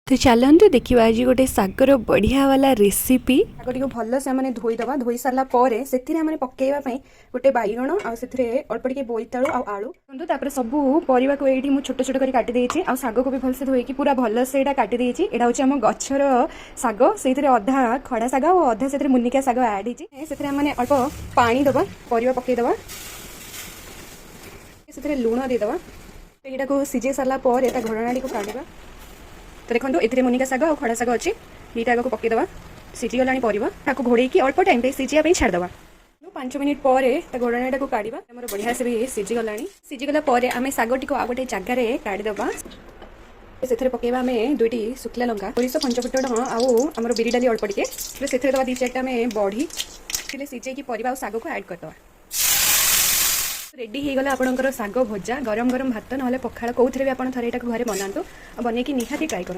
तो चलतु देखा आज गोटे शागर बढ़िया वाला रेसिपी ଶାଗ ଟିକେ ଭଲସେ ଆମେ ଧୋଇଦେବା ଧୋଇ ସାରିଲା ପରେ ସେଥିରେ ଆମେ ପକେଇବା ପାଇଁ ଗୋଟେ ବାଇଗଣ ଆଉ ସେଥିରେ ଅଳ୍ପ ଟିକେ ବୋଇତାଳୁ ଆଉ ଆଳୁ ଦେଖନ୍ତୁ ତାପରେ ସବୁ ପରିବାକୁ ଏଇଠି ମୁଁ ଛୋଟ ଛୋଟ କରି କାଟି ଦେଇଛି ଆଉ ଶାଗକୁ ବି ଭଲସେ ଧୋଇକି ପୁରା ଭଲସେ ଏଇଟା କାଟି ଦେଇଛି। ଏଇଟା ହେଉଛି ଆମ ଗଛର ଶାଗ, ସେଇଥିରେ ଅଧା ଖଡ଼ା ଶାଗ ଆଉ ଅଧା ସେଥିରେ ମୁନିକା ଶାଗ ଆଡ୍ ହେଇଛି। ସେଥିରେ ଆମେ ଅଳ୍ପ ପାଣି ଦେବା, ପରିବା ପକେଇଦେବା, ସେଥିରେ ଲୁଣ ଦେଇଦେବା। ଏଇଟାକୁ ସିଝେଇ ସାରିଲା ପରେ ତା ଘୋଡ଼ଣାଟିକୁ କାଢ଼ିବା। तो देखो ये मुनिका शाग और खड़ा शाग अच्छी दुईटा आगे पकईदे सीझीगला परिवा ताको घोड़े अल्प टाइम पे सीझा छाड़देवा 5 मिनिट पर घोड़ाटा को काढ़ा बढ़िया से भी सीझीगला सीझीगला आम शागटी आ गोटे जगार काढ़ीदे से पकेवा आम 2टी शुखला लंका सोरिष पंचफुटण आम बिरी डाली अल्प टे से दवा 2-4टा आम बढ़ी सीझे परिवा और शाग को ऐड करदे। रेडी हो गला आपणकर शाग भजा गरम गरम भात ना पखाड़ कौन भी आप थे घरे बनातु बनईकी निहाती ट्राए करूँ।